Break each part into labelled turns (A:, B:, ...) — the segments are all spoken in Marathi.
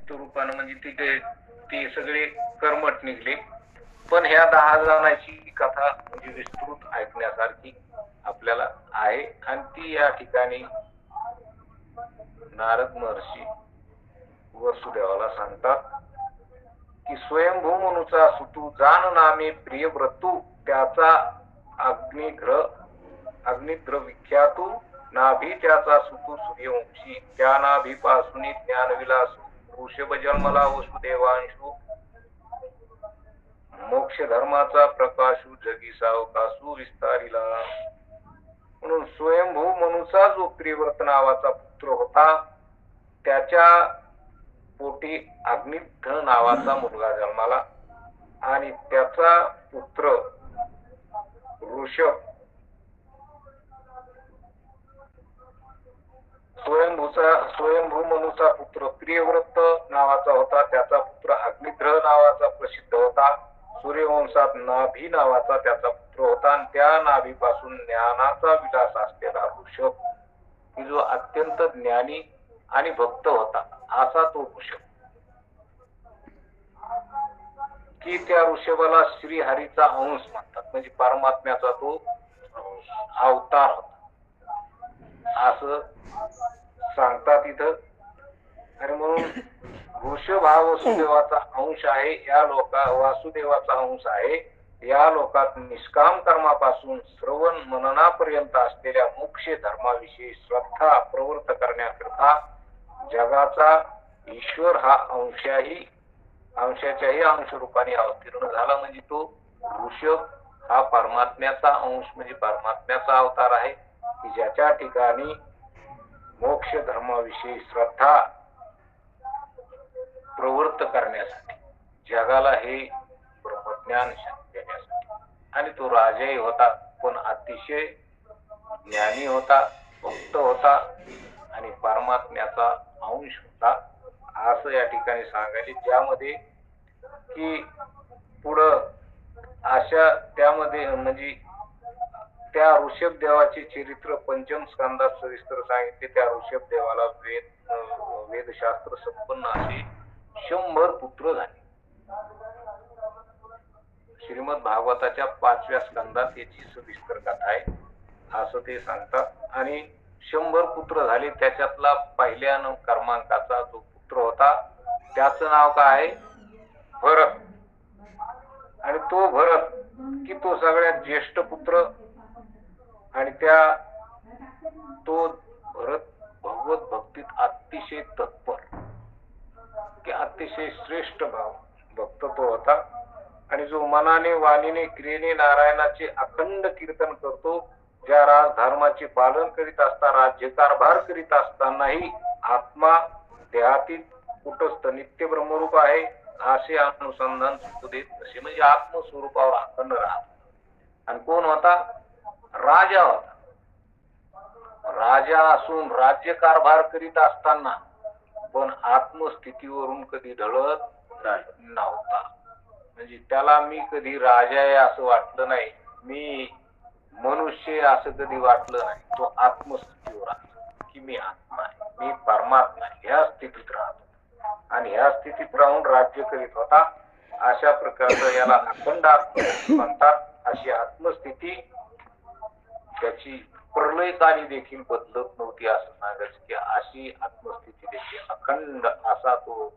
A: रूपानं म्हणजे तिथे ते सगळे कर्मठ निघले. पण ह्या 10 जणांची कथा म्हणजे विस्तृत ऐकण्यासारखी आपल्याला आहे. आणि ती या ठिकाणी नारद महर्षी वसुदेवाला सांगतात की स्वयंभू मनुचा सुतू जान नामे प्रिय व्रतू त्याचा अग्निद्र विख्यातू नाभी त्याचा सुतू सूर्यवंशी त्या नाभीपासून ज्ञानविलासू ऋषभ जन्मला वसुदेवांशू मोक्ष धर्माचा प्रकाशू जगी सावकासू विस्तारिला. म्हणून स्वयंभू मनुचा जो प्रियव्रत नावाचा पुत्र होता त्याच्या पोटी अग्निध्र नावाचा मुलगा जन्माला आणि त्याचा पुत्र ऋषभ स्वयंभू मनुचा पुत्र प्रियव्रत नावाचा होता. त्याचा पुत्र अग्निध्र नावाचा प्रसिद्ध होता. सूर्यवंशात नाभी नावाचा त्याचा पुत्र होता आणि त्या नाभीपासून ज्ञानाचा विलास असलेला ऋषभ की जो अत्यंत ज्ञानी आणि भक्त होता असा तो ऋषभ की त्या ऋषभाला श्रीहरीचा अंश म्हणतात. म्हणजे परमात्म्याचा तो अवतार होता असं सांगतात इथं. आणि म्हणून ऋषभ हा वसुदेवाचा अंश आहे. या वासुदेवाचा अंश आहे. या लोकात निष्काम कर्मापासून श्रवण मननापर्यंत असलेल्या मोक्ष धर्माविषयी श्रद्धा प्रवृत्त करण्याकरता जगाचा ईश्वर हा अंशाच्याही अंश रूपाने अवतीर्ण झाला. म्हणजे तो ऋषभ हा परमात्म्याचा अंश म्हणजे परमात्म्याचा अवतार आहे की ज्याच्या ठिकाणी मोक्ष धर्माविषयी श्रद्धा प्रवृत्त करण्यासाठी जगाला हे ब्रह्मज्ञान देण्यासाठी. आणि तो राजाही होता पण अतिशय ज्ञानी होता, भक्त होता आणि परमात्म्याचा अंश होता असं या ठिकाणी सांगायचे. ज्यामध्ये की पुढं अशा त्यामध्ये म्हणजे त्या ऋषभ देवाचे चरित्र पंचम स्कंदात सविस्तर सांगितले. त्या ऋषभ देवाला वेदशास्त्र संपन्न असे 100 पुत्र झाले. श्रीमद भागवताच्या 5व्या स्कंदात याची सविस्तर कथा आहे असं ते सांगतात. आणि 100 पुत्र झाले. त्याच्यातला पहिल्या क्रमांकाचा जो पुत्र होता त्याचं नाव काय आहे? भरत. आणि तो भरत की तो सगळ्यात ज्येष्ठ पुत्र आणि तो भरत भगवत भक्तीत अतिशय तत्पर की अतिशय श्रेष्ठ भक्त तो होता. आणि जो मनाने वाणीने क्रियेने नारायणाचे अखंड कीर्तन करतो. ज्या राजधर्माचे पालन करीत असता राज्यकारभार करीत असतानाही आत्मा देहातीत कुटस्थ नित्य ब्रह्मरूप आहे असे अनुसंधान सुचू देत असे म्हणजे आत्मस्वरूपावर अखंड राहत. आणि कोण होता? राजा होता. राजा असून राज्यकारभार करीत असताना पण आत्मस्थितीवरून कधी ढळत नव्हता. म्हणजे त्याला मी कधी राजा आहे असं वाटलं नाही, मी मनुष्य असं कधी वाटलं नाही. तो आत्मस्थितीवर आहे की मी आत्मा आहे, मी परमात्मा आहे ह्या स्थितीत राहतो. आणि ह्या स्थितीत राहून राज्य करीत होता. अशा प्रकारचं याला अखंड आत्मा म्हणतात. अशी आत्मस्थिती त्याची प्रलयकाली देखील बदलत नव्हती असं सांगायचं की अशी आत्मस्थिती देखील अखंड असा तो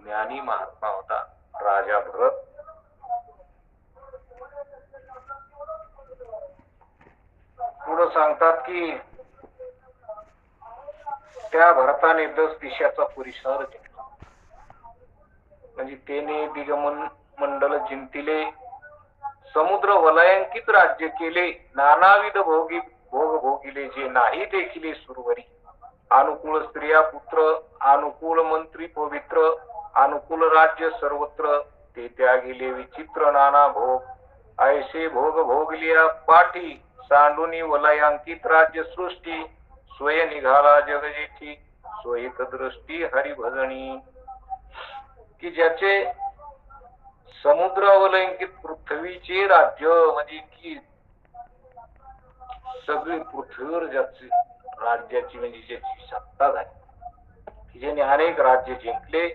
A: ज्ञानी महात्मा होता राजा भरत. पुढे सांगतात की त्या भरताने 10 दिशाचा परिसर जिंकला. म्हणजे त्याने दिगमन मंडल जिंकले, समुद्र वलयांकित राज्य केले, नानाविध भोग भोगिले जे नाही देखिले सुरवरी. अनुकूल स्त्रिया पुत्र, अनुकूल मंत्री पवित्र, अनुकूल राज्य सर्वत्र ते त्यागिले विचित्र नाना भोग. ऐसे भोग भोगलिया पाठी सांडुनी वलयांकित राज्य सृष्टी. स्वय निघाला जग जेठी स्वहित दृष्टी हरिभजनी. की ज्याचे समुद्रावलंकित पृथ्वीचे राज्य म्हणजे की सगळी पृथ्वीवर ज्याची राज्याची म्हणजे ज्याची सत्ता झाली की ज्यांनी अनेक राज्य जिंकले,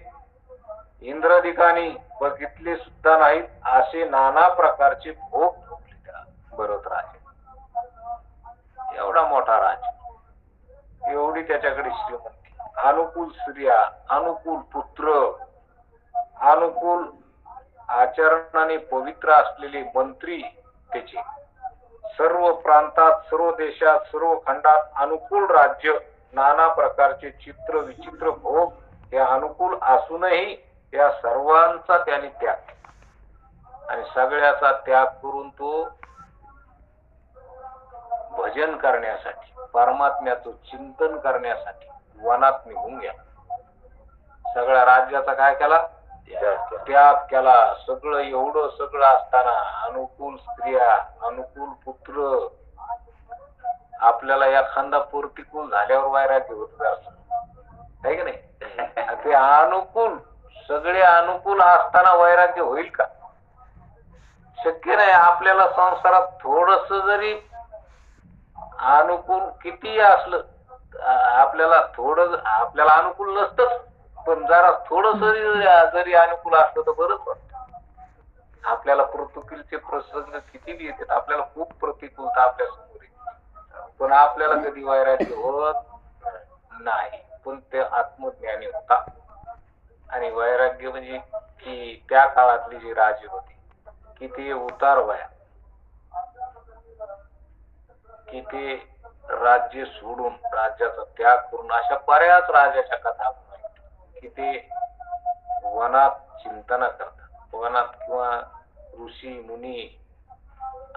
A: इंद्राधिकाने बघितले सुद्धा नाहीत असे नाना प्रकारचे भोग भोगले त्या भरत राजे. एवढा मोठा राज, एवढी त्याच्याकडे श्रीमंती, अनुकूल स्त्रिया, अनुकूल पुत्र, अनुकूल आचरणाने पवित्र असलेले मंत्री त्याचे, सर्व प्रांतात, सर्व देशात, सर्व खंडात अनुकूल राज्य, नाना प्रकारचे चित्र विचित्र भोग हे अनुकूल असूनही या सर्वांचा त्याने त्याग आणि सगळ्याचा त्याग करून तो भजन करण्यासाठी, परमात्म्याचं चिंतन करण्यासाठी वनात निघून गेला. सगळ्या राज्याचा काय केला? त्याग केला. सगळं एवढं सगळं असताना अनुकूल स्त्रिया, अनुकूल पुत्र, आपल्याला एखादा प्रतिकूल झाल्यावर वैराग्य होत आहे की नाही? ते अनुकूल, सगळे अनुकूल असताना वैराग्य होईल का? शक्य नाही. आपल्याला संसारात थोडस जरी अनुकूल किती असलं, आपल्याला अनुकूल नसतंच, पण जरा थोडस जरी अनुकूल असलं तर बरंच वाटतं. आपल्याला प्रतिकूलचे प्रसंग किती बी येतात, आपल्याला खूप प्रतिकूलता आपल्या समोर येते, पण आपल्याला कधी वैराग्य होत नाही. पण ते आत्मज्ञानी होता. आणि वैराग्य म्हणजे की त्या काळातली जी राजे होती की ते उतार वया, की ते राज्य सोडून, राज्याचा त्याग करून, अशा बऱ्याच राजाच्या कथा की ते वनात चिंतन करतात. वनात किंवा ऋषी मुनी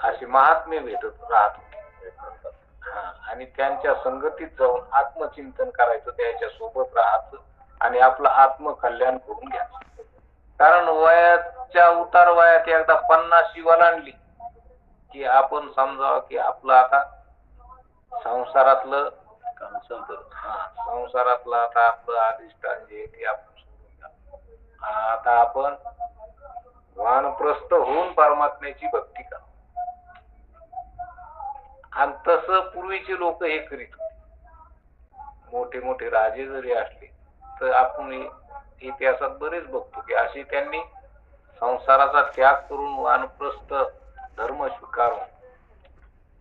A: असे महात्मे भेटत राहत होते. आणि त्यांच्या संगतीत जाऊन आत्मचिंतन करायचं, त्याच्या सोबत राहायचं आणि आपलं आत्मकल्याण करून घ्यायचं. कारण वयाच्या उतार वयात एकदा 50 ओलांडली की आपण समजावं की आपलं आता संसारातलं संसारातलं आता आपलं अधिष्ठान जे ते आपण सोडून द्या. आता आपण वानप्रस्थ होऊन परमात्म्याची भक्ती करा. आणि तसं पूर्वीचे लोक हे करीत होते. मोठे मोठे राजे जरी असले तर आपण इतिहासात बरेच बघतो की अशी त्यांनी संसाराचा त्याग करून वानप्रस्थ धर्म स्वीकारून,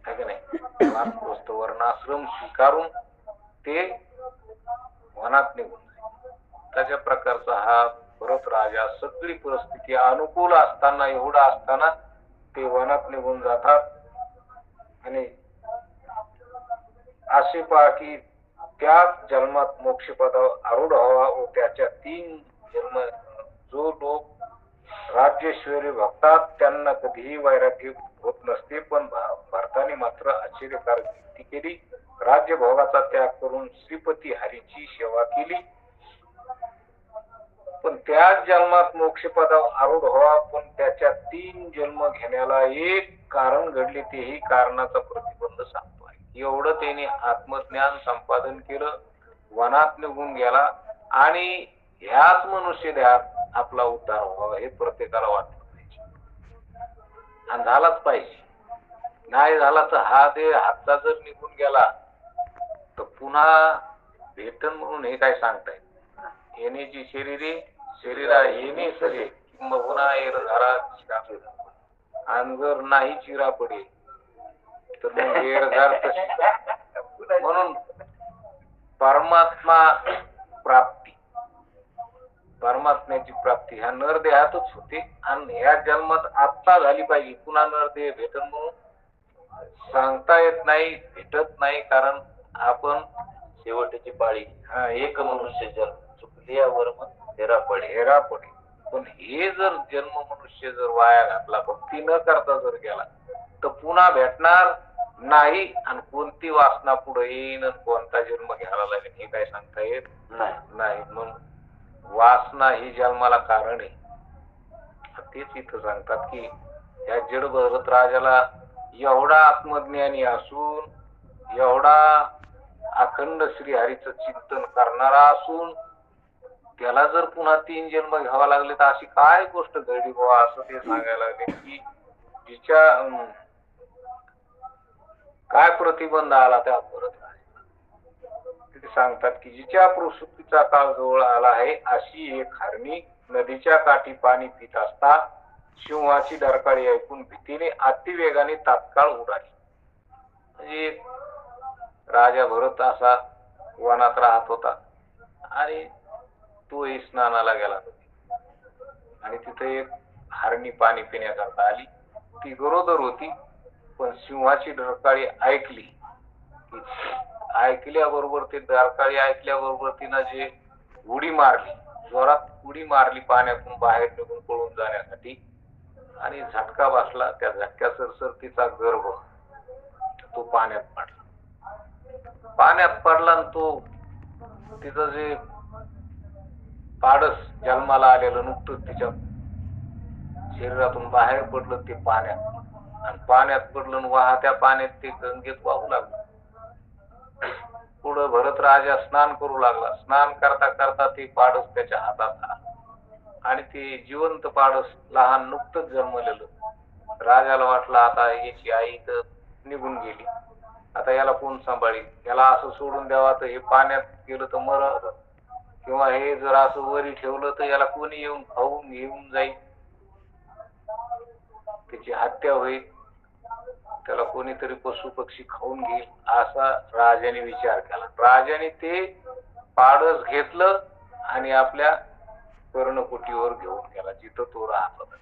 A: है की नाही, वानप्रस्थ वर्णाश्रम स्वीकारून ते वनात निघून जाईल. त्याच्या प्रकारचा हा भरत राजा सगळी परिस्थिती अनुकूल असताना, एवढा असताना ते वनात निघून जातात. आणि असे पहा की त्याच जन्मात मोक्षपदावर आरूढ व्हावा व त्याच्या 3 जन्म जो लोक राज्येश्वरी भक्तात त्यांना कधीही वैराग्य होत नसते. पण भारताने मात्र आश्चर्यकारक युक्ती केली. राज्यभोगाचा त्याग करून श्रीपती हरीची सेवा केली. पण त्याच जन्मात मोक्षपदावर आरूढ व्हावा, पण त्याच्या 3 जन्म घेण्याला एक कारण घडले. तेही कारणाचा प्रतिबंध सांगतो आहे. एवढं त्याने आत्मज्ञान संपादन केलं, वनात निघून गेला आणि ह्याच मनुष्य देहात आपला उद्धार व्हावा हे प्रत्येकाला वाटलं पाहिजे आणि झालाच पाहिजे. नाही झाला तर हा देह हातचा जर निघून गेला तर पुन्हा भेटन म्हणून हे काय सांगताय. येण्याची शरीरा येणे सरे किंबहुना एरधारा चिरा, आणि जर नाही चिरा पडेल तर मग एरधार तशी. म्हणून परमात्मा प्राप्ती, परमात्म्याची प्राप्ती ह्या नरदेहातच होते आणि ह्या जन्मात आत्ता झाली पाहिजे. पुन्हा नरदेह भेटन म्हणून सांगता येत नाही, भेटत नाही. कारण आपण शेवटची पाळी एक मनुष्य जन्म चुकल्यावर हेरा पडे. पण हे जर जन्म मनुष्य जर वाया घातला, भक्ती न करता जर गेला तर पुन्हा भेटणार नाही. आणि कोणती वासना पुढे येईन, कोणता जन्म घ्यायला लागेल हे काय सांगता येत नाही. म्हणून वासना ही जन्माला कारण आहे. तेच इथं सांगतात की या जड भरत राजाला एवढा आत्मज्ञानी असून, एवढा अखंड श्रीहरीचं चिंतन करणारा असून त्याला जर पुन्हा 3 जन्म घ्यावा लागले तर अशी काय गोष्ट घडली बाबा, असं ते सांगायला लागले की जिच्या काय प्रतिबंध आला त्या भरत राजा. सांगतात की जिच्या प्रसूतीचा काळ जवळ आला आहे अशी एक हरणी नदीच्या काठी पाणी पित असता सिंहाची डरकाळी ऐकून भीतीने अतिवेगाने तात्काळ उडाली. म्हणजे राजा भरत असा वनात राहत होता आणि तोही स्नानाला गेला आणि तिथे एक हरणी पाणी पिण्याकरता आली. ती गरोदर होती पण सिंहाची डरकाळी ऐकली. ऐकल्याबरोबर ते डरकाळी ऐकल्याबरोबर तिनं जे उडी मारली, जोरात उडी मारली पाण्यातून बाहेर निघून पळून जाण्यासाठी आणि झटका बसला. त्या झटक्यासरसर तिचा गर्भ तो पाण्यात पडला आणि तो तिचं जे पाडस जन्माला आलेलं नुकतंच तिच्या शरीरातून बाहेर पडलं ते पाण्यात आणि पाण्यात पडलं वाहत्या पाण्यात ते गंगेत वाहू लागलं. पुढे भरत राजा स्नान करू लागला. स्नान करता करता ते पाडस त्याच्या हातात आलं आणि ते जिवंत पाडस लहान नुकतंच जन्मलेलं. राजाला वाटलं आता याची आई तर निघून गेली, आता याला कोण सांभाळील, याला असं सोडून द्यावा तर हे पाण्यात गेलं तर मरल किंवा हे जर असं वरी ठेवलं तर याला कोणी येऊन खाऊन घेऊन जाईल, त्याची हत्या होईल, त्याला कोणीतरी पशु पक्षी खाऊन घेईल असा राजाने विचार केला. राजाने ते पाडस घेतलं आणि आपल्या कर्णकुटीवर घेऊन गेला जिथं तो राहत होता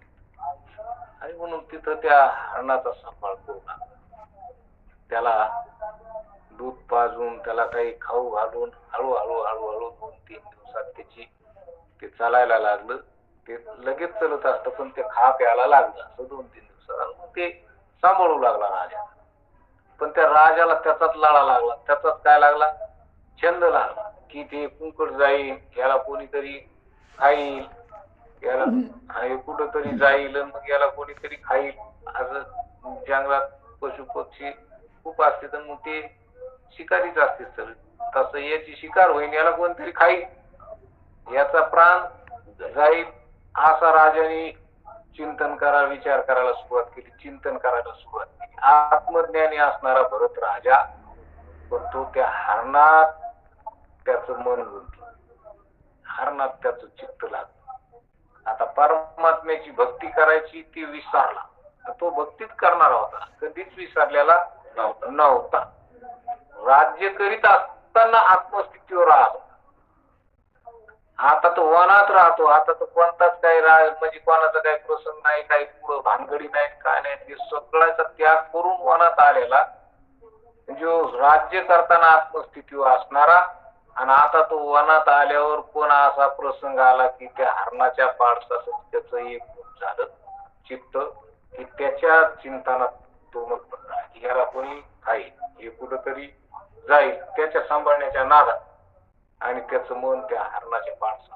A: आणि म्हणून तिथं त्या हरणाचा सांभाळ करू लागला. त्याला दूध पाजून त्याला काही खाऊ घालून हळूहळू हळूहळू 2-3 दिवसात ते चालायला लागलं. ते लगेच चलत असतं पण ते खा प्यायला लागलं असं 2-3 दिवसात ते सांभाळू लागला राजा. पण त्या राजाला त्याचाच लाळा लागला. त्याचाच काय लागला, छंद लागला की ते कुंकड जाईल, याला कोणीतरी खाईल, याला कुठंतरी जाईल मग याला कोणीतरी खाईल. असं जंगलात पशु पक्षी खूप असते तर मग ते शिकारीच असते सगळे. तसं याची शिकार होईल, याला कोणतरी खाईल, याचा प्राण जाईल असा राजाने चिंतन करायला विचार करायला सुरुवात केली. चिंतन करायला सुरुवात केली. आत्मज्ञानी असणारा भरत राजा पण तो त्या हरणात त्याचं मन गुंतलं, हरणात त्याचं चित्त लागलं. आता परमात्म्याची भक्ती करायची ती विसरला. तो भक्तीच करणारा होता, कधीच विसरलेला नव्हता. राज्य करीत असताना आत्मस्थितीवर राहतो. आता तो वनात राहतो. आता तो कोणताच काही म्हणजे कोणाचा काही प्रसंग नाही, काही पुढं भानगडी नाही, काय नाही. ते सगळ्याचा त्याग करून वनात आलेला जो राज्य करताना आत्मस्थितीवर असणारा आणि आता तो वनात आल्यावर कोण असा प्रसंग आला की त्या हरणाच्या पाडसाचं त्याचं एक झालं चित्त की त्याच्या चिंतनात तो मग याला कोणी खाईल, हे कुठंतरी जाईल, त्याच्या सांभाळण्याच्या नादात आणि त्याचं मन त्या हरणाच्या पाडसात.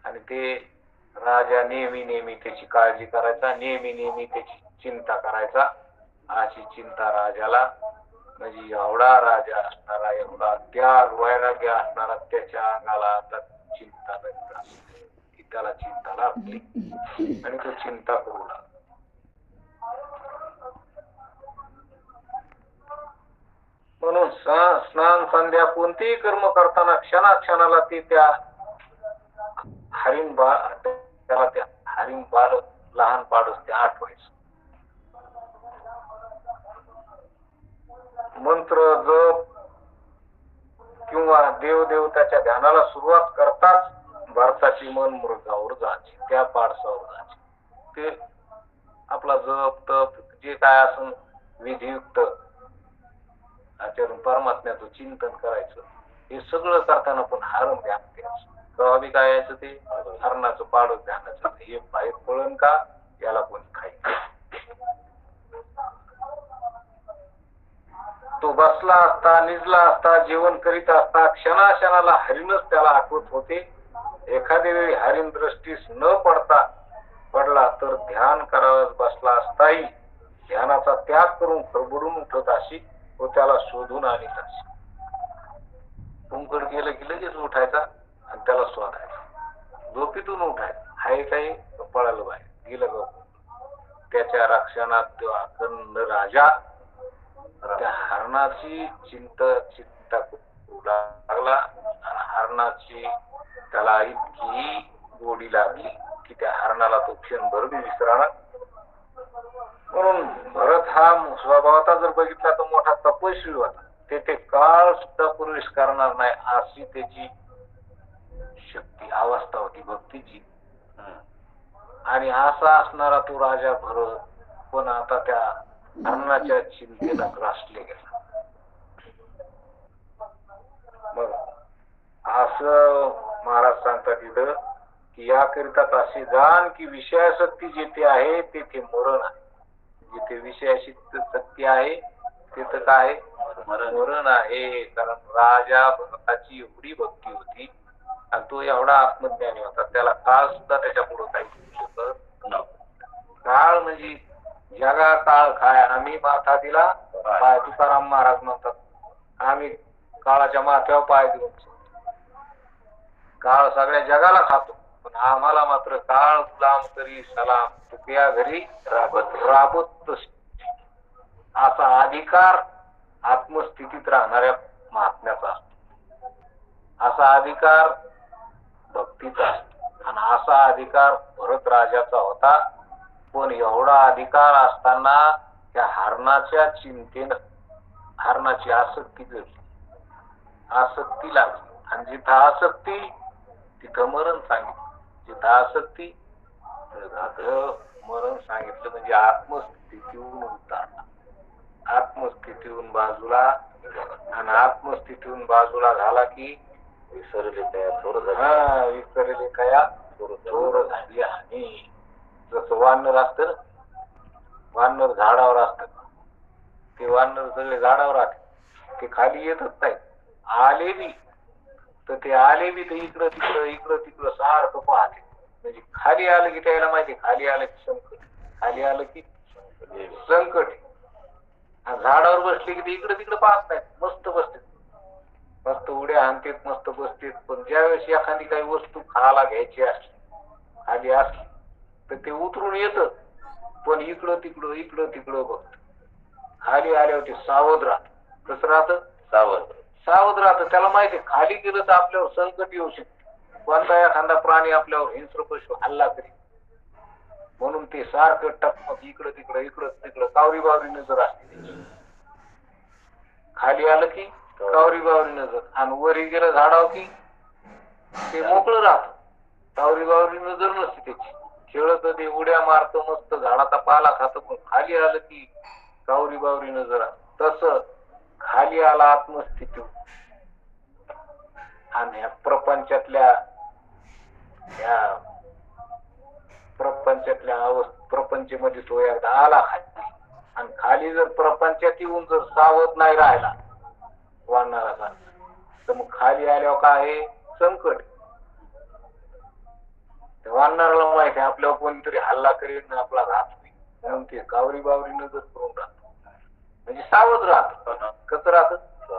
A: आणि ते राजा नेहमी त्याची काळजी करायचा, नेहमी त्याची चिंता करायचा. अशी चिंता राजाला म्हणजे एवढा राजा असणारा, एवढा त्याग वैराग्य असणारा त्याच्या अंगाला आता चिंता नाही, त्याला चिंता लागली आणि तो चिंता करू लागला. म्हणून स्नान संध्या कोणतेही कर्म करताना क्षणाला ते त्या त्याला त्या हरिण बाल लहान पाडस ते आठवायचं. मंत्र जप किंवा देवदेवताच्या ध्यानाला सुरुवात करताच भरताची मन मृगावर जायची, त्या पाडसावर जायची. ते आपला जप तप जे काय असून विधियुक्त आचरण परमात्म्याचं चिंतन करायचं. हे सगळं करताना पण हरण ध्यान द्यायचं. तेव्हा बी काय यायचं ते हरणाचं पाडस ध्यानाचं. हे बाहेर पळण का, याला कोणी खाईल. तो बसला असता, निजला असता, जेवण करीत असता क्षणाला हरिणच त्याला आठवत होते. एखाद्या वेळी हरिण दृष्टीस न पडला तर ध्यान करावयास बसला असताही ध्यानाचा त्याग करून खडबडून उठत अशी तो त्याला शोधून आणीत असे. कुंकड गेलं की लगेच उठायचा आणि त्याला शोधायचा. झोपेतून उठायचा, हाय काही पळालं बाहेर गेलं ग. त्याच्या रक्षणात तो अखंड राजा त्या हरणाची चिंता चिंता करू लागला आणि हरणाची त्याला इतकी गोडी लागली की त्या हरणाला तो क्षणभर बी विसराना. म्हणून भरत हा स्वभावाचा जर बघितला तर मोठा तपस्वी होता. तेथे काळ सुद्धा प्रवेश करणार नाही अशी त्याची शक्ती अवस्था होती भक्तीची. आणि असा असणारा तो राजा भरत पण आता त्या हरणाच्या चिंतेनं ग्रासले गेला. मग असं महाराज सांगतात इथं की याकरिताच असे जाण की विषयासक्ती जिथे आहे तेथे मरण आहे. जिथे विषयासक्ती आहे तिथं काय मरण आहे. कारण राजा भरताची एवढी भक्ती होती आणि तो एवढा आत्मज्ञानी होता, त्याला काळ सुद्धा त्याच्या पुढे काही करू शकत नव्हता. काळ म्हणजे जगा काळ काय आम्ही माथा दिला पाय. तुकाराम महाराज म्हणतात आम्ही काळाच्या माथ्यावर पाय देऊ. काळ सगळ्या जगाला खातो पण आम्हाला मात्र काळ गुलाम करी सलाम तुकया घरी राबत राबत असा अधिकार आत्मस्थितीत राहणाऱ्या महात्म्याचा असतो. असा अधिकार भक्तीचा असतो आणि असा अधिकार भरत राजाचा होता. पण एवढा अधिकार असताना त्या हरणाच्या चिंतेनं हरणाची आसक्ती जडली, आसक्ती लागली आणि जिथं आसक्ती तिथं मरण सांगितलं. जिथं आसक्ती तिथं मरण सांगितलं. म्हणजे आत्मस्थितीहून उतारला, आत्मस्थितीहून बाजूला. आणि आत्मस्थितीहून बाजूला झाला की विसरले कया थोर झाली, विसरले कया थोर झाली. आणि जसं वानर असतं ना, वानर झाडावर असतात, ते वानर सगळे झाडावर राहते, ते खाली येतच नाही. आले बी तर ते आले बी तर इकडं तिकडं सारखं पाहते. म्हणजे खाली आलं की त्याला माहिती खाली आलं की संकट, खाली आलं की संकट. झाडावर बसले की ते इकडं तिकडं पाहत नाहीत, मस्त बसते, मस्त उड्या हाणतेत, मस्त बसतेत. पण ज्यावेळेस एखादी काही वस्तू खायला घ्यायची असली, खाली असली तर ते उतरून येत पण इकडं तिकडं बघत. खाली आल्यावर ते सावध राहत. कसं राहत? सावध राहत. त्याला माहिती खाली गेलं तर आपल्यावर संकट येऊ शकते, कोणता एखादा प्राणी आपल्यावर हिंस्र पशु हल्ला करी. म्हणून ते सारखं टकमक इकडं तिकडं कावरी बावरी नजर असते त्याची. खाली आलं की कावरी बावरी नजर आणि वरी गेलं झाडाव की ते मोकळं राहत, कावरी बावरी नजर नसते त्याची. खेळत ते उड्या मारत, मस्त झाडाचा पाला खात, पण खाली आलं की कावरी बावरी नजर. तस खाली आला आत्मस्थिती आणि प्रपंचातल्या प्रपंचमध्ये तो एकदा आला खाली. आणि खाली जर प्रपंचात येऊन जर सावध नाही राहिला वानराचा तर मग खाली आल्यावर काय आहे? संकट. वानराला माहिती आहे आपल्यावर कोणीतरी हल्ला करेल ना आपला राहत नाही, म्हणून ते कावरी बावरी नजर करून राहत, म्हणजे सावध राहत. कसं राहत?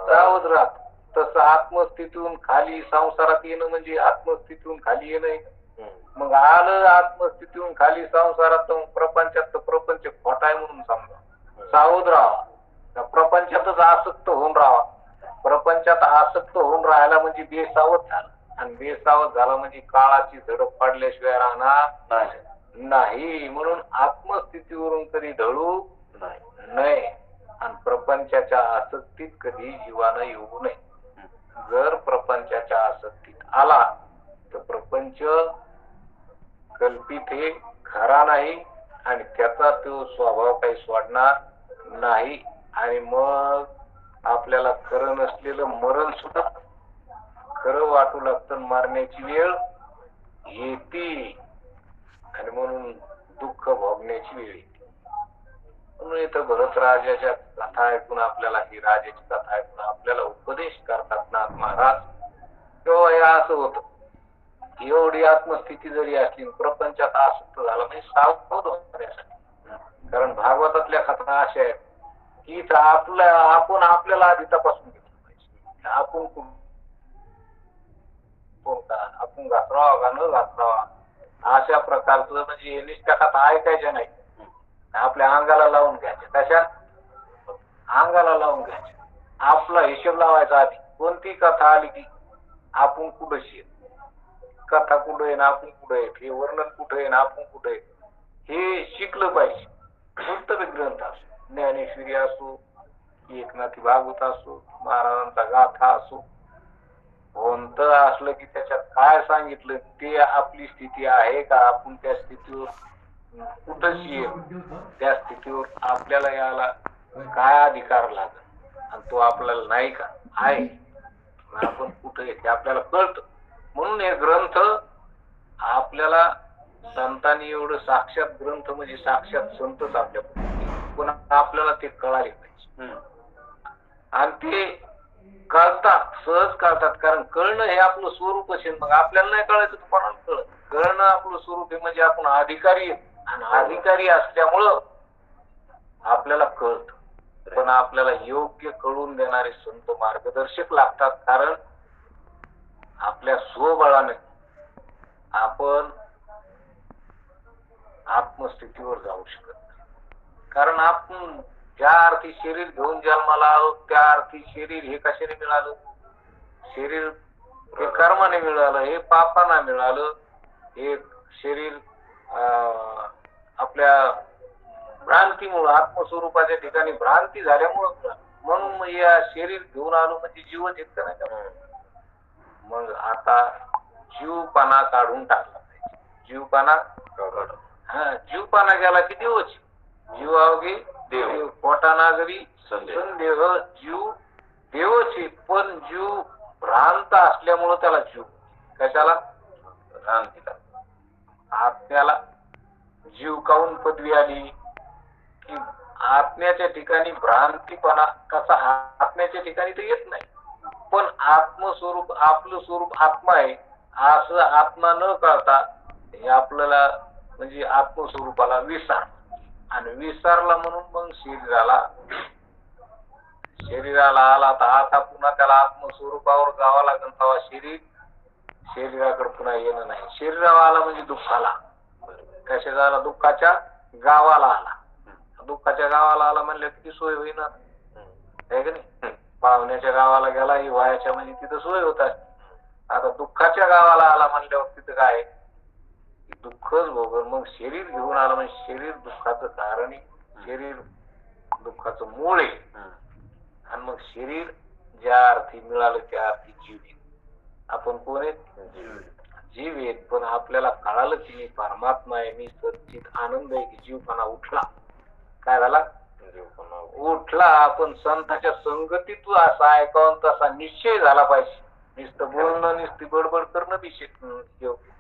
A: सावध राहत. तसं आत्मस्थितीतून खाली संसारात येणं म्हणजे आत्मस्थितीतून खाली येणं. मग आलं आत्मस्थितीतून खाली संसारात, प्रपंचात तर प्रपंच खोटा आहे म्हणून समजा, सावध राहावा. प्रपंचातच आसक्त होऊन राहावा. प्रपंचात आसक्त होऊन राहायला म्हणजे बेसावध झाला, आणि बेसावध झाला म्हणजे काळाची झडप पाडल्याशिवाय राहणार नाही. म्हणून आत्मस्थितीवरून कधी ढळू नये आणि प्रपंचाच्या आसक्तीत कधी जीवानं येऊ नये. जर प्रपंचाच्या आसक्तीत आला तर प्रपंच कल्पित हे खरा नाही आणि त्याचा तो स्वभाव काही सोडणार नाही. आणि मग आपल्याला खरं नसलेलं मरण सुद्धा खरं वाटू लागतं, मारण्याची वेळ येते आणि म्हणून दुःख भोगण्याची वेळ येते. म्हणून इथं भरत राजाच्या कथा ऐकून आपल्याला, ही राजाची कथा ऐकून आपल्याला उपदेश करतात नाथ महाराज. तेव्हा हे असं होतं, एवढी आत्मस्थिती जरी असली प्रपंचात आसक्त झाला म्हणजे सावध होण्यासाठी. कारण भागवतातल्या कथा अशा आहेत की आपण आपल्याला आधी तपासून घेतलं पाहिजे. आपण घासरावा का न घासरावा अशा प्रकारचं, म्हणजे निष्ठा कथा ऐकायच्या नाही, आपल्या अंगाला लावून घ्यायच्या. कशा? अंगाला लावून घ्यायच्या. आपला हिशोब लावायचा आधी, कोणती कथा आली की आपण कुठं शेत, कथा कुठं आहे ना आपण कुठं आहे, हे वर्णन कुठं आहे ना आपण कुठं आहे, हे शिकलं पाहिजे. कोणतं ग्रंथ असो, ज्ञानेश्वरी असो, एकनाथी भागवत असो, महाराजांचा गाथा असो, कोणतं असलं की त्याच्यात काय सांगितलं ते आपली स्थिती आहे का, आपण त्या स्थितीवर कुठंच येईल, त्या स्थितीवर आपल्याला याला काय अधिकार लागेल आणि तो आपल्याला नाही का आहे, आपण कुठे ते आपल्याला कळत. म्हणून हे ग्रंथ आपल्याला संतांनी एवढं साक्षात ग्रंथ म्हणजे साक्षात संतच आपल्या, पण आपल्याला ते कळाले पाहिजे आणि ते कळतात, सहज कळतात. कारण कळणं हे आपलं स्वरूप असेल, मग आपल्याला नाही कळायचं तर कोणाला कळत. कळणं आपलं स्वरूप आहे म्हणजे आपण अधिकारी आहे आणि अधिकारी असल्यामुळं आपल्याला कळत. पण आपल्याला योग्य कळून देणारे संत मार्गदर्शक लागतात. कारण आपल्या स्वबळाने आपण आत्मस्थितीवर जाऊ शकत नाही. कारण आपण ज्या अर्थी शरीर घेऊन जन्माला आलो त्या अर्थी शरीर हे कशाने मिळालं, शरीर हे कर्माने मिळालं, हे पापाने मिळालं. हे शरीर आपल्या भ्रांतीमुळे, आत्मस्वरूपाच्या ठिकाणी भ्रांती झाल्यामुळं, म्हणून या शरीर घेऊन आलो म्हणजे जीवच येत नाही का. मग आता जीवपणा काढून टाकला पाहिजे. जीवपणा जीवपणा गेला की देवच. जीवावगी देव, पोटा नागरी संदेह, जीव देवच. पण जीव भ्रांत असल्यामुळं त्याला जीव, कशाला भ्रांतीला. आत्म्याला जीव काऊन पदवी आली की आत्म्याच्या ठिकाणी भ्रांतीपणा कसा, आत्म्याच्या ठिकाणी तर येत नाही. पण आत्मस्वरूप, आपलं स्वरूप आत्मा आहे असं आत्मा न कळता हे आपल्याला म्हणजे आत्मस्वरूपाला विसर, आणि विसरला म्हणून मग शरीराला आला. तर आता पुन्हा त्याला आत्मस्वरूपावर जावं लागेल, तेव्हा शरीराकडे पुन्हा येणं नाही. शरीराला आला म्हणजे दुःखाला, कशा झाला, दुःखाच्या गावाला आला. दुःखाच्या गावाला आला म्हणलं किती सोय होईना आहे का नाही. पाहुण्याच्या गावाला गेला ही वायाच्या म्हणजे तिथं सोय होत असते. आता दुःखाच्या गावाला आला म्हणल्यावर तिथं काय, दुःखच भोगल. मग शरीर घेऊन आला म्हणजे शरीर दुःखाचं कारण आहे, शरीर दुःखाचं मूळ आहे. आणि मग शरीर ज्या अर्थी मिळालं त्या अर्थी जीव येत. आपण कोण आहेत, जीव येत. पण आपल्याला कळालं की मी परमात्मा आहे, मी सच्चित आनंद आहे, की जीवपणा उठला. काय झाला, जीवपणा उठला. आपण संतांच्या संगतीत असा ऐकावून तसा निश्चय झाला पाहिजे. नुसतं बोलणं, नुसती बडबड करणं बी योग्य.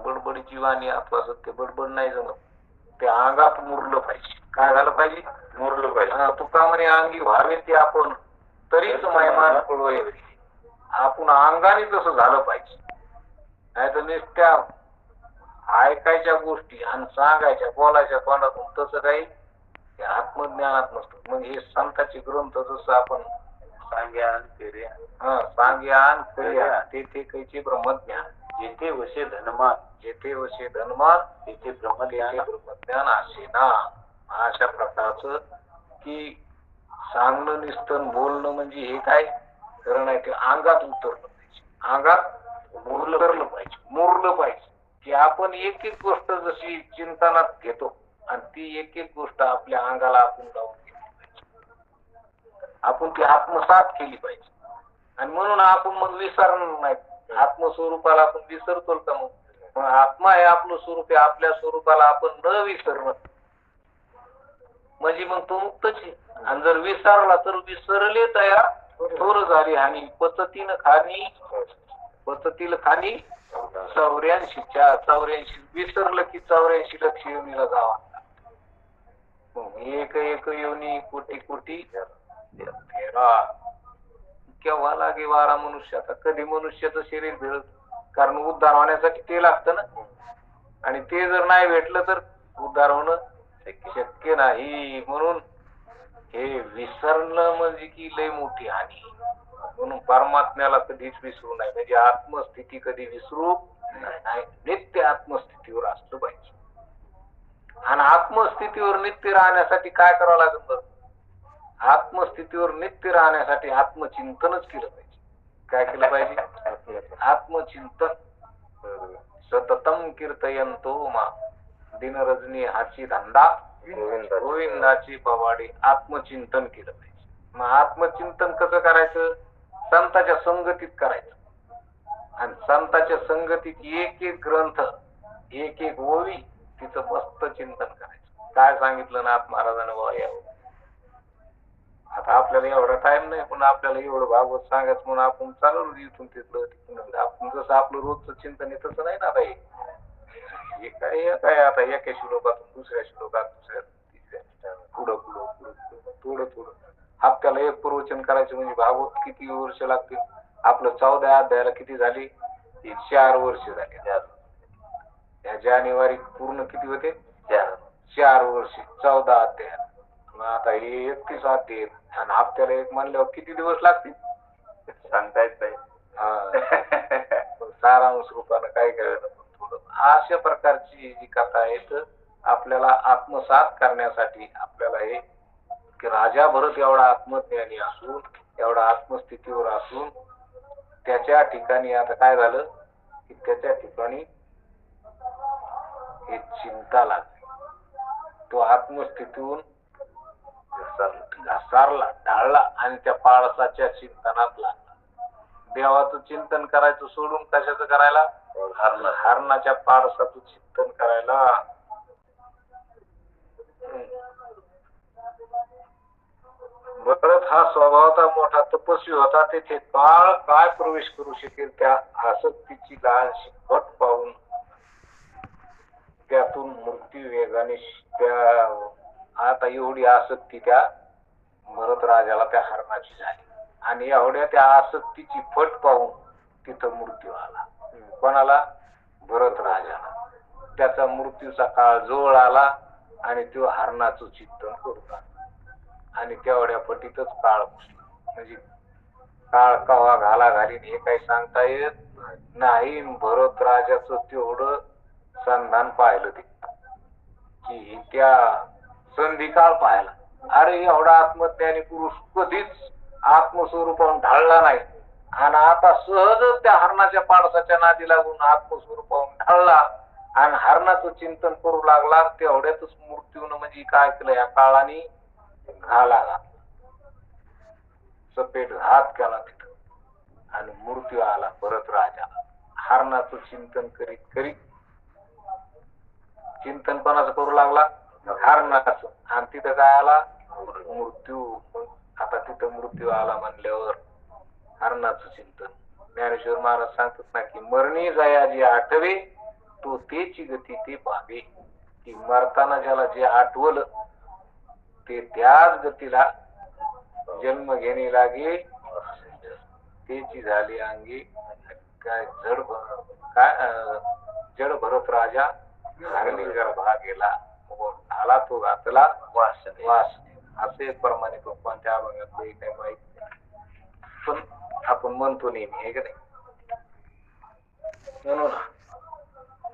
A: बडबडी जीवानी आपला सत्य बडबड नाही जमत, ते अंगात मुरलं पाहिजे. काय झालं पाहिजे, मुरलं पाहिजे. तुका म्हणे अंगी व्हावे ते आपण, तरीच महिमान कळवय. आपण अंगाने तसं झालं पाहिजे. नाही तर नुसत्या ऐकायच्या गोष्टी आणि सांगायच्या, बोलायच्या तोंडातून तसं काही आत्मज्ञानात नसतं. मग हे संतांचे ग्रंथ जसं आपण सांग्यान करूया तेथे कैचे ब्रह्मज्ञान, जेथे वशे धनमान, जेथे वशे धनमान तेथे ब्रह्मज्ञान असे ना. अशा प्रकारचं की सांगणं निस्तन बोलणं म्हणजे हे काय खरं नाही, ते अंगात उतरलं पाहिजे, अंगात मुरलं पाहिजे. की आपण एक एक गोष्ट जशी चिंतनात घेतो आणि ती एक एक गोष्ट आपल्या अंगाला आपण लावून घेतली पाहिजे, आपण ती आत्मसात केली पाहिजे. आणि म्हणून आपण मग विसरणार नाही. आत्मस्वरूपाला आपण विसरतो का, मग आत्मा हे आपलं स्वरूप आहे, आपल्या स्वरूपाला आपण न विसरणं म्हणजे मग तो मुक्तच आहे. आणि जर विसरला तर विसरले तया थोर झाली आणि पचतीन खाणी 84 विसरलं की 84 लक्ष योनीला जावा. एक एक योनी कोटी कोटी केव्हा लागे वारा मनुष्याचा, कधी मनुष्याचं शरीर भेटत. कारण उद्धार होण्यासाठी ते लागतं ना, आणि ते जर नाही भेटलं तर उद्धार होणं शक्य नाही. म्हणून हे विसरणं म्हणजे की लय मोठी हानी. म्हणून परमात्म्याला कधीच विसरू नाही, म्हणजे आत्मस्थिती कधी विसरू नाही. नित्य आत्मस्थितीवर असलं पाहिजे. आणि आत्मस्थितीवर नित्य राहण्यासाठी काय करावं लागेल, आत्मस्थितीवर नित्य राहण्यासाठी आत्मचिंतनच केलं पाहिजे. काय केलं पाहिजे? आत्मचिंतन. सततम कीर्तयंतो मा दिन रजनी हाची धंदा गोविंदाची पवाडी. आत्मचिंतन केलं पाहिजे. मग आत्मचिंतन कसं करायचं? संतांच्या संगतीत करायचं. आणि संतांच्या संगतीत एक एक ग्रंथ, एक एक ओवी तिचं मस्त चिंतन करायचं. काय सांगितलं नाथ महाराजांनी बाबा यावं. आता आपल्याला एवढा टाइम नाही, पण आपल्याला एवढं भागवत सांगायचं म्हणून आपण चालवलं इथून तिथलं. आपण जसं आपलं रोजचं चिंतन आहे तसं नाही ना. आता हे काय आता एका श्लोकातून दुसऱ्या श्लोकात, दुसऱ्या तिसऱ्या, पुढं पुढं पुढं थोडं थोडं हप्त्याला एक प्रवचन करायचं म्हणजे भागवत किती वर्ष लागतील? आपलं 14 अध्यायाला किती झाली? 4 वर्ष झाली. या जानेवारी पूर्ण किती होते? 4 वर्ष 14 अध्याय. आता हे 31 अध्याय आणि हप्त्याला एक म्हणल्यावर किती दिवस लागतील सांगता येत नाही. सारांश रूपानं काय करायचं थोडं. अशा प्रकारची जी कथा आहे आपल्याला आत्मसात करण्यासाठी आपल्याला हे की राजा भरत एवढा आत्मज्ञानी असून, एवढा आत्मस्थितीवर असून त्याच्या ठिकाणी आता काय झालं की त्याच्या ठिकाणी हे चिंता लागली. तो आत्मस्थितीहून घसारला, ढाळला आणि त्या पाळसाच्या चिंतनात लागला. देवाचं चिंतन करायचं सोडून कशाचं करायला? हरणाच्या पाळसाचं चिंतन करायला. भरत हा स्वभावाचा मोठा तपस्वी होता. तेथे काळ काय प्रवेश करू शकेल त्या आसक्तीची लहानशी फट पाहून त्यातून मृत्यू वेगाने त्या आता एवढी आसक्ती त्या भरत राजाला त्या हरणाची झाली आणि एवढ्या त्या आसक्तीची फट पाहून तिथं मृत्यू आला. कोणाला? भरत राजाला. त्याचा मृत्यूचा काळ जवळ आला आणि तो हरणाचं चिंतन करत आणि तेवढ्या पटीतच काळ घुसला. म्हणजे काळ कवा घाला घालीन हे काही सांगता येत नाही. भरत राजाचं तेवढं संधान पाहिलं ते की त्या संधी काळ पाहिला. अरे एवढा आत्मज्ञानी पुरुष कधीच आत्मस्वरूपाहून ढाळला नाही आणि आता सहजच त्या हरणाच्या पाडसाच्या नादी लागून आत्मस्वरूपाहून ढाळला आणि हरणाचं चिंतन करू लागला. तेवढ्यातच मृत्यून म्हणजे काय केलं या काळाने? घाला सपेट घात केला तिथं आणि मृत्यू आला भरत राजाला. हरणाचं चिंतन करीत करीत चिंतन कोणाचं करू लागला? हरणाचं. आणि तिथं काय आला? मृत्यू. आता तिथं मृत्यू आला म्हणल्यावर हरणाचं चिंतन. ज्ञानेश्वर महाराज सांगतात ना की मरणी जयाजी आठवे तो तेची गती ते पावे. की मरताना ज्याला जे आठवलं ते त्याच गतीला जन्म घेणे लागे तेची झाली अंगी. काय जड भरत राजा हरणी गर्भा गेला आला तो घातला वास असे प्रमाणे कोणत्या अभंगात काही माहित नाही, पण आपण म्हणतो नेहमी हे का नाही. म्हणून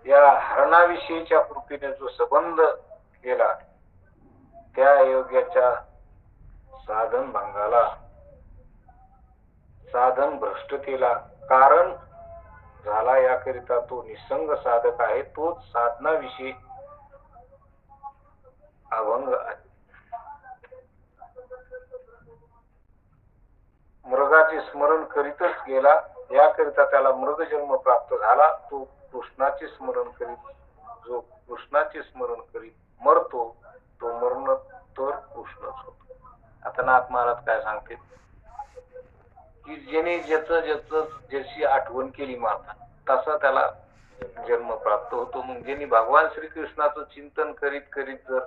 A: या हरणाविषयीच्या कृतीने जो संबंध केला त्या योग्याच्या साधन भंगाला, साधन भ्रष्टतेला कारण झाला. याकरिता तो निसंग साधक आहे. तोच साधनाविषयी अभंग आहे. मृगाचे स्मरण करीतच गेला याकरिता त्याला मृगजन्म प्राप्त झाला. तो कृष्णाचे स्मरण करीत, जो कृष्णाचे स्मरण करीत मरतो तो मरण तर कृष्णच होतो. आता नाथ महाराज काय सांगते की ज्याने ज्याची आठवण केली माता तसा त्याला जन्म प्राप्त होतो. मग ज्यांनी भगवान श्रीकृष्णाचं चिंतन करीत करीत जर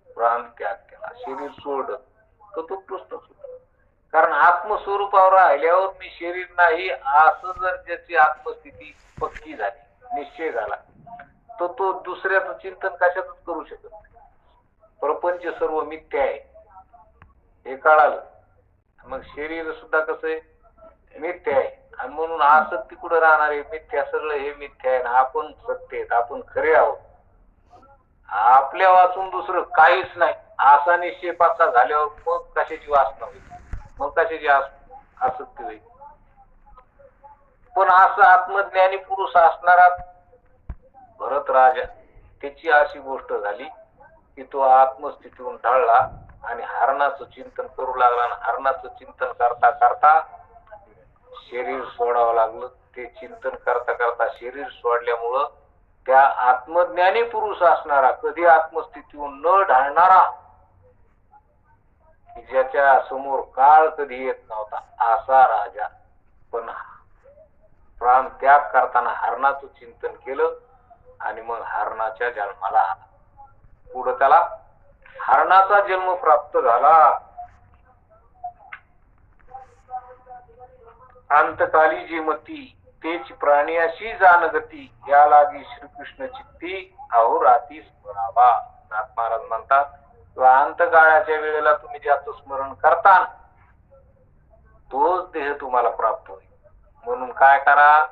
A: प्राण त्याग केला, शरीर सोडलं तर तो कृष्णच होतो. कारण आत्मस्वरूपावर राहिल्यावर मी शरीर नाही असं जर ज्याची आत्मस्थिती पक्की झाली, निश्चय झाला, तर तो दुसऱ्याचं चिंतन कशातच करू शकत नाही. प्रपंच सर्व मिथ्या आहे हे कळालं. मग शरीर सुद्धा कसं आहे? मिथ्या आहे. आणि म्हणून आसक्ती कुठं राहणार आहे? मिथ्या. सगळं हे मिथ्या आहे. आपण सत्य आहेत, आपण खरे आहोत. आपल्या वाचून दुसरं काहीच नाही. असा निश्चय पाचा झाल्यावर मग कशाची वासना होईल, मग कशाची आसक्ती होईल. पण असं आत्मज्ञानी पुरुष असणारा भरत राजा, त्याची अशी गोष्ट झाली की तो आत्मस्थितीतून ढळला आणि हरणाचं चिंतन करू लागला. आणि हरणाचं चिंतन करता करता शरीर सोडावं लागलं. ते चिंतन करता करता शरीर सोडल्यामुळं त्या आत्मज्ञानी पुरुष असणारा, कधी आत्मस्थितीतून न ढळणारा, ज्याच्या समोर काळ कधी येत नव्हता, असा राजा पण प्राण त्याग करताना हरणाचं चिंतन केलं आणि मग हरणाच्या जन्माला आला. पुढे त्याला हरणाचा जन्म प्राप्त झाला. अंतकाली जी मती तेच प्राणी अशी जानगती, या लागी श्रीकृष्ण चित्ती अहोराती स्मरावा. नाथ महाराज म्हणतात किंवा अंतकाळाच्या वेळेला तुम्ही ज्याचं स्मरण करता तोच देह तुम्हाला प्राप्त होईल. म्हणून काय करा,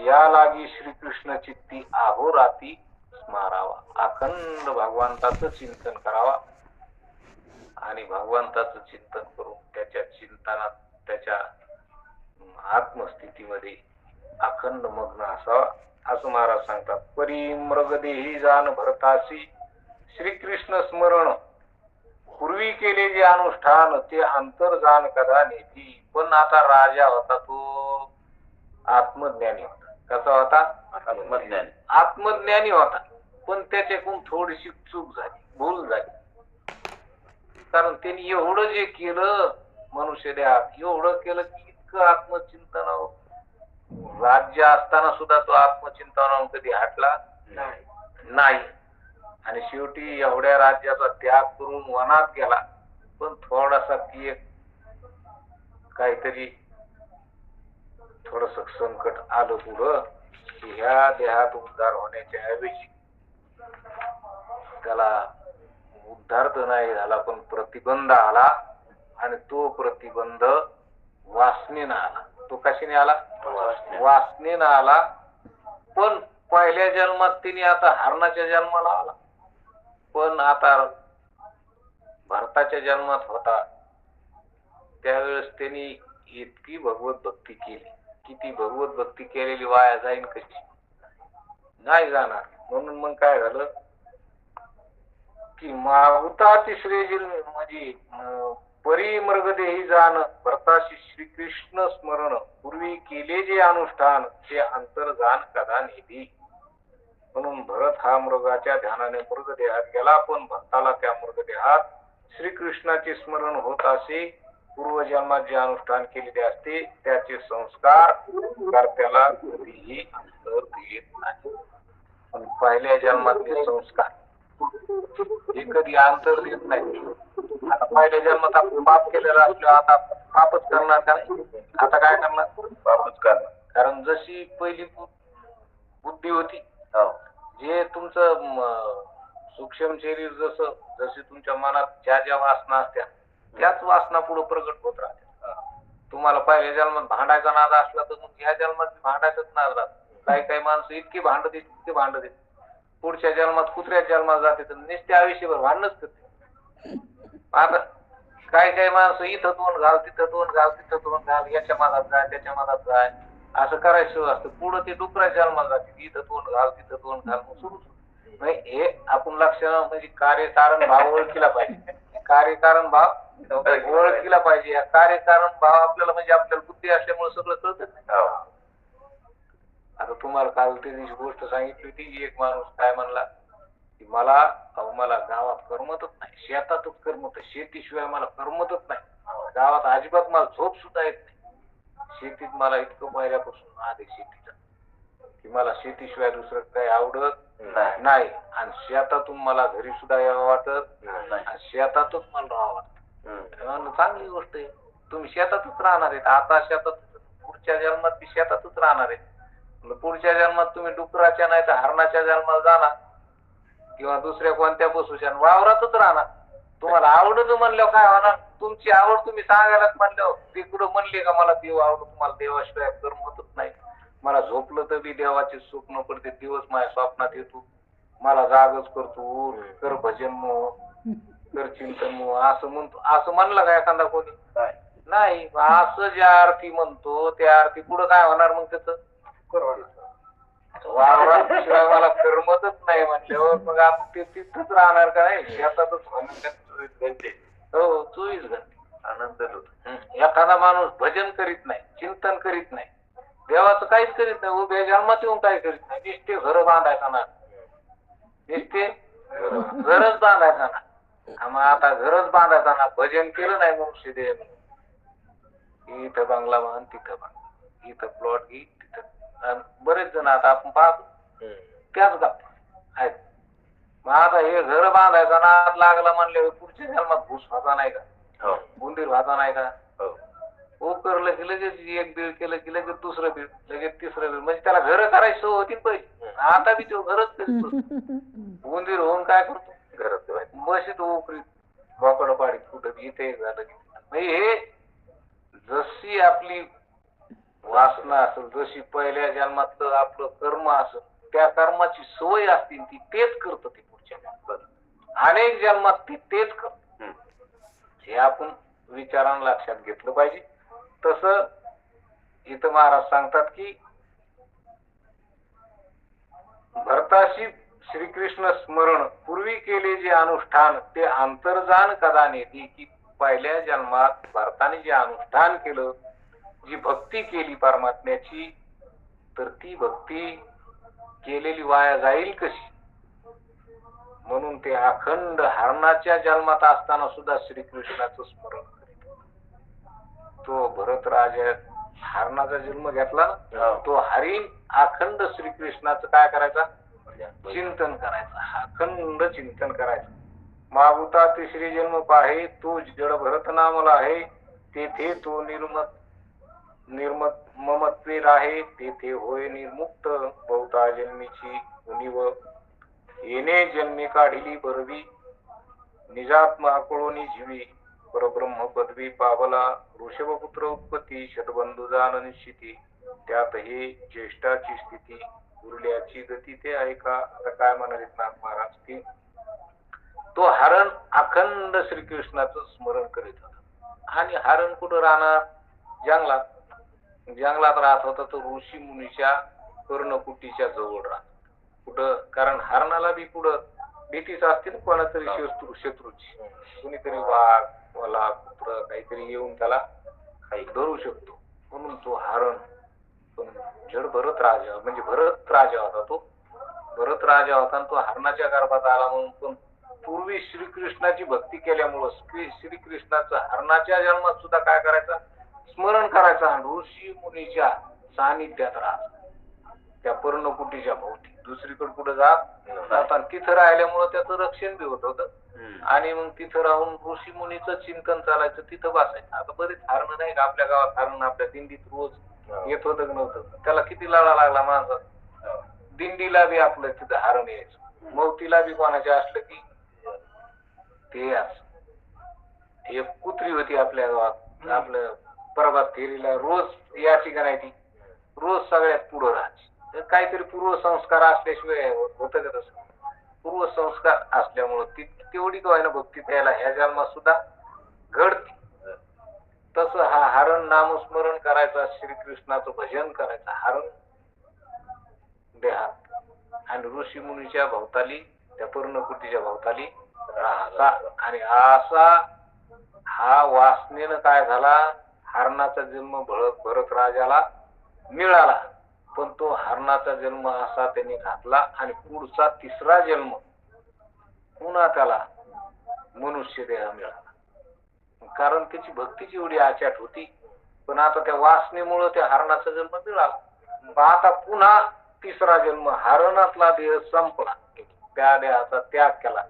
A: या लागी श्रीकृष्ण चित्ती अहोराती स्मारावा. अखंड भगवंताचं चिंतन करावा आणि भगवंताचं चिंतन करून त्याच्या चिंतनात, त्याच्या आत्मस्थितीमध्ये अखंड मग्न असावा, असं महाराज सांगतात. परी मृगदेही जाण भरतासी श्रीकृष्ण स्मरण, पूर्वी केले जे अनुष्ठान ते अंतर जाण कदा नेती. पण आता राजा होता तो आत्मज्ञानी होता. कसा होता? आत्मज्ञानी होता. पण त्याच्याकडून थोडीशी चूक झाली, भूल झाली. कारण त्यांनी एवढं जे केलं मनुष्य देहात, एवढं केलं की इतकं आत्मचिंतनावर, राज्य असताना सुद्धा तो आत्मचिंतनावर कधी हटला नाही. आणि शेवटी एवढ्या राज्याचा त्याग करून वनात गेला. पण थोडासा की एक काहीतरी थोडस संकट आलं पुढं, की ह्या देहात उद्धार होण्याच्या ऐवजी त्याला उद्धार तर नाही झाला, पण प्रतिबंध आला. आणि तो प्रतिबंध वासनेनं आला. तो कशाने आला? वासनेनं आला. पण पहिल्या जन्मात तिने आता हरणाच्या जन्माला आला. पण आता भरताच्या जन्मात होता त्यावेळेस त्यांनी इतकी भगवत भक्ती केली की ती भगवत भक्ती केलेली वाया जाईन कशी? नाही जाणार. म्हणून मग काय झालं की मागुताची श्रेय म्हणजे परी मृगदेही जाण भरताशी श्रीकृष्ण स्मरण, पूर्वी केले जे अनुष्ठान ते अंतर जाण कदा नेती. म्हणून भरत हा मृगाच्या ध्यानाने मृगदेहात गेला. पण भरताला त्या मृगदेहात श्रीकृष्णाचे स्मरण होत असे. पूर्वजन्मात जे अनुष्ठान केलेले असते त्याचे संस्कार कर्त्याला कधीही अंतर येत नाही. पण पहिल्या जन्मातले संस्कार हे कधी अंतर देत नाही. आता पहिल्या जन्मात आपण पाप केलेला असलो, आता पापच करणार का? आता काय करणार? पापच करणार. कारण जशी पहिली बुद्धी होती, जे तुमचं सूक्ष्म शरीर जसे तुमच्या मनात ज्या ज्या वासना असत्या त्याच वासना पुढे प्रगट होत राहते. तुम्हाला पहिल्या जन्मात भांडायचा नाद असला तर मग ह्या जन्मात भांडायचाच नाद राहत. काही माणसं इतकी भांडत इतके भांडत पुढच्या जन्मात कुत्र्या जन्मात जाते तर नुसते आयुष्यभर भांडणच करते. आता काही माणसं इथं तोंड घाल, तिथं तोंड घाल, तिथं तोंड घाल, याच्या मनात जाय, त्याच्या मनात जाय, असं करायचं असतं. पुढं ते डुकऱ्या जन्मात जाते, इथं तोंड घाल, तिथं तोंड घाल, सुरूच. नाही, हे आपण लक्षणं म्हणजे कार्यकारण भाव ओळखीला पाहिजे. कार्यकारण भाव ओळखीला पाहिजे. या कार्यकारण भाव आपल्याला म्हणजे आपल्याला बुद्धी असल्यामुळे सगळं कळतं. आता तुम्हाला काल ते दिवशी गोष्ट सांगितली होती. एक माणूस काय म्हणला की मला गावात करमतच नाही, शेतातच करमत, शेतीशिवाय मला करमतच नाही, गावात अजिबात मला झोप सुद्धा येत नाही, शेतीत मला इतकं पहिल्यापासून आधी शेतीचा की मला शेतीशिवाय दुसरं काही आवडत नाही. आणि शेतातून मला घरी सुद्धा यावं वाटत नाही, शेतातच मला राहावं वाटत. चांगली गोष्ट आहे, तुम्ही शेतातच राहणार आहेत. आता शेतात पुढच्या जन्मात ती शेतातच राहणार आहे. पुढच्या जन्मात तुम्ही डुकराच्या नाही तर हरणाच्या जन्माला जाणार किंवा दुसऱ्या कोणत्या पशुच्या वावरातच राहणार. तुम्हाला आवडत म्हणल्यावर काय होणार? तुमची आवड तुम्ही सांगायलाच म्हणल्यावर ते कुठं म्हणले का मला देव आवडत, तुम्हाला देवाशिवाय करमतच नाही, मला झोपलं तर बी देवाचे स्वप्न पडते, दिवस माझ्या स्वप्नात येतो, मला जागच करतो, कर भजन मग, कर चिंतन मग, असं म्हणतो. असं म्हणलं का एखादा कोणी? नाही. असं ज्या अर्थी म्हणतो त्या अर्थी पुढं काय होणार मग त्याचं? वावरात शिवाय मला करमतच नाही म्हटल्यावर मग आपण ते तिथंच राहणार का? नाही, शेतातच होणार. 24 घंटे. हो, 24 घंटे आनंद लुट. एखादा माणूस भजन करीत नाही, चिंतन करीत नाही, देवाचं काहीच करीत नाही, उभ्या जन्मात येऊन काय करीत नाही, नुसते घर बांधायचा ना, नुसते घरच बांधायचा ना. मग आता घरच बांधायचा ना, भजन केलं नाही मनुष्य देह, इथं बंगला बांध, तिथं बांध, इथं प्लॉट घे, तिथं. बरेच जण आता आपण पाहतो त्याच गप्पा आहेत. मग आता हे घर बांधायचा नाद लागला म्हणले पुढच्या जन्मात भूस व्हायचा नाही का? उंदीर व्हायचा नाही का? हो, करलं की लगेच एक बीळ केलं की लगेच दुसरं बीळ, लगेच तिसरं बीळ, म्हणजे त्याला घर करायची होती पहिले. आता बी तो घरच करतो. उंदीर होऊन काय करतो? घरात बशीत उकरीत बोकड पाडीत कुठं इथे झालं. म्हणजे हे जशी आपली वासना असेल, जशी पहिल्या जन्मातलं आपलं कर्म असेल, त्या कर्माची सवय असतील ती तेच करत ते पुढच्या जन्मात, अनेक जन्मात ती तेच करत. हे आपण विचारानं लक्षात घेतलं पाहिजे. तसं इथं महाराज सांगतात की भरताशी श्रीकृष्ण स्मरण पूर्वी केले जे अनुष्ठान ते अंतर्जान कदा नेती, की पहिल्या जन्मात भरताने जे अनुष्ठान केलं, जी भक्ती केली परमात्म्याची, तर ती भक्ती केलेली वाया जाईल कशी? म्हणून ते अखंड हरणाच्या जन्मात असताना सुद्धा श्रीकृष्णाचं स्मरण करीत. तो भरत राजा हरणाचा जन्म घेतला ना, तो हरिण अखंड श्रीकृष्णाचं काय करायचा? चिंतन करायचं, अखंड चिंतन करायचं. मागुता तिसरी जन्म पाहे तो जड भरत नामला आहे, तेथे तो निर्मत ममत्वे राहे, तेथे होय निर्मुक्त बहुता जन्मीची उणीव. येणे जन्मे काढिली बरवी, निजात्मा कळोनी जीवी, परब्रह्म पदवी पावला, ऋषभपुत्र उत्पत्ती, शतबंधू जाण निश्चिती, त्यात हे ज्येष्ठाची स्थिती, उरल्याची गती ते ऐका. आता काय म्हणाले महाराज की तो हरण अखंड श्रीकृष्णाचं स्मरण करीत होता. आणि हरण कुठं राहणार? जंगलात. जंगलात राहत होता तो ऋषी मुनीच्या कर्णकुटीच्या जवळ राहत. कुठं? कारण हरणाला बी पुढं भीतीच असते ना कोणातरी शत्रूची. कुणीतरी वाघ मला कुत्र काहीतरी येऊन त्याला काही धरू शकतो, म्हणून तो हरण. पण जड भरत राजा, म्हणजे भरत राजा होता तो. भरत राजा होता आणि तो हरणाच्या गर्भात आला म्हणून. पण पूर्वी श्रीकृष्णाची भक्ती केल्यामुळं श्रीकृष्णाचं हरणाच्या जन्मात सुद्धा काय करायचं? स्मरण करायचं. ऋषी मुनीच्या सानिध्यात राहत, त्या पर्णकुटीच्या भोवती. दुसरीकडे कुठे जात तिथं राहिल्यामुळं त्याचं रक्षण बी होत होतं. आणि मग तिथं राहून ऋषी मुनीचं चिंतन चालायचं, तिथं बसायचं. आता बरेच हरण नाही का आपल्या गावात, हरण आपल्या दिंडीत रोज येत होतं नव्हतं. त्याला किती लढा लागला माणसा. दिंडीला बी आपलं तिथं हरण यायचं, मौतीला बी कोणाच्या असलं की ते एक कुत्री होती आपल्या गावात, आपल्या प्रभात फेरीला रोज याची करायची, रोज सगळ्यात पुढं राहायची. काहीतरी पूर्वसंस्कार असल्याशिवाय होत का तसं? पूर्वसंस्कार असल्यामुळं ती तेवढी काय ना भक्ती त्याला ह्या जन्मात सुद्धा घडते. तसं हा हरण नामस्मरण करायचा, श्रीकृष्णाचं भजन करायचं, हरण देहात आणि ऋषी मुनीच्या भोवताली, त्या पर्णकुटीच्या भोवताली राहायचा. आणि असा हा वासनेनं काय झाला, हरणाचा जन्म भरत राजाला मिळाला. पण तो हरणाचा जन्म असा त्यांनी घातला आणि पुढचा तिसरा जन्म पुन्हा त्याला मनुष्य देह मिळाला. कारण त्याची भक्तीची एवढी आचाट होती. पण आता त्या वासनेमुळे त्या हरणाचा जन्म मिळाला. आता पुन्हा तिसरा जन्म, हरणातला देह संपला, त्या देहाचा त्याग केला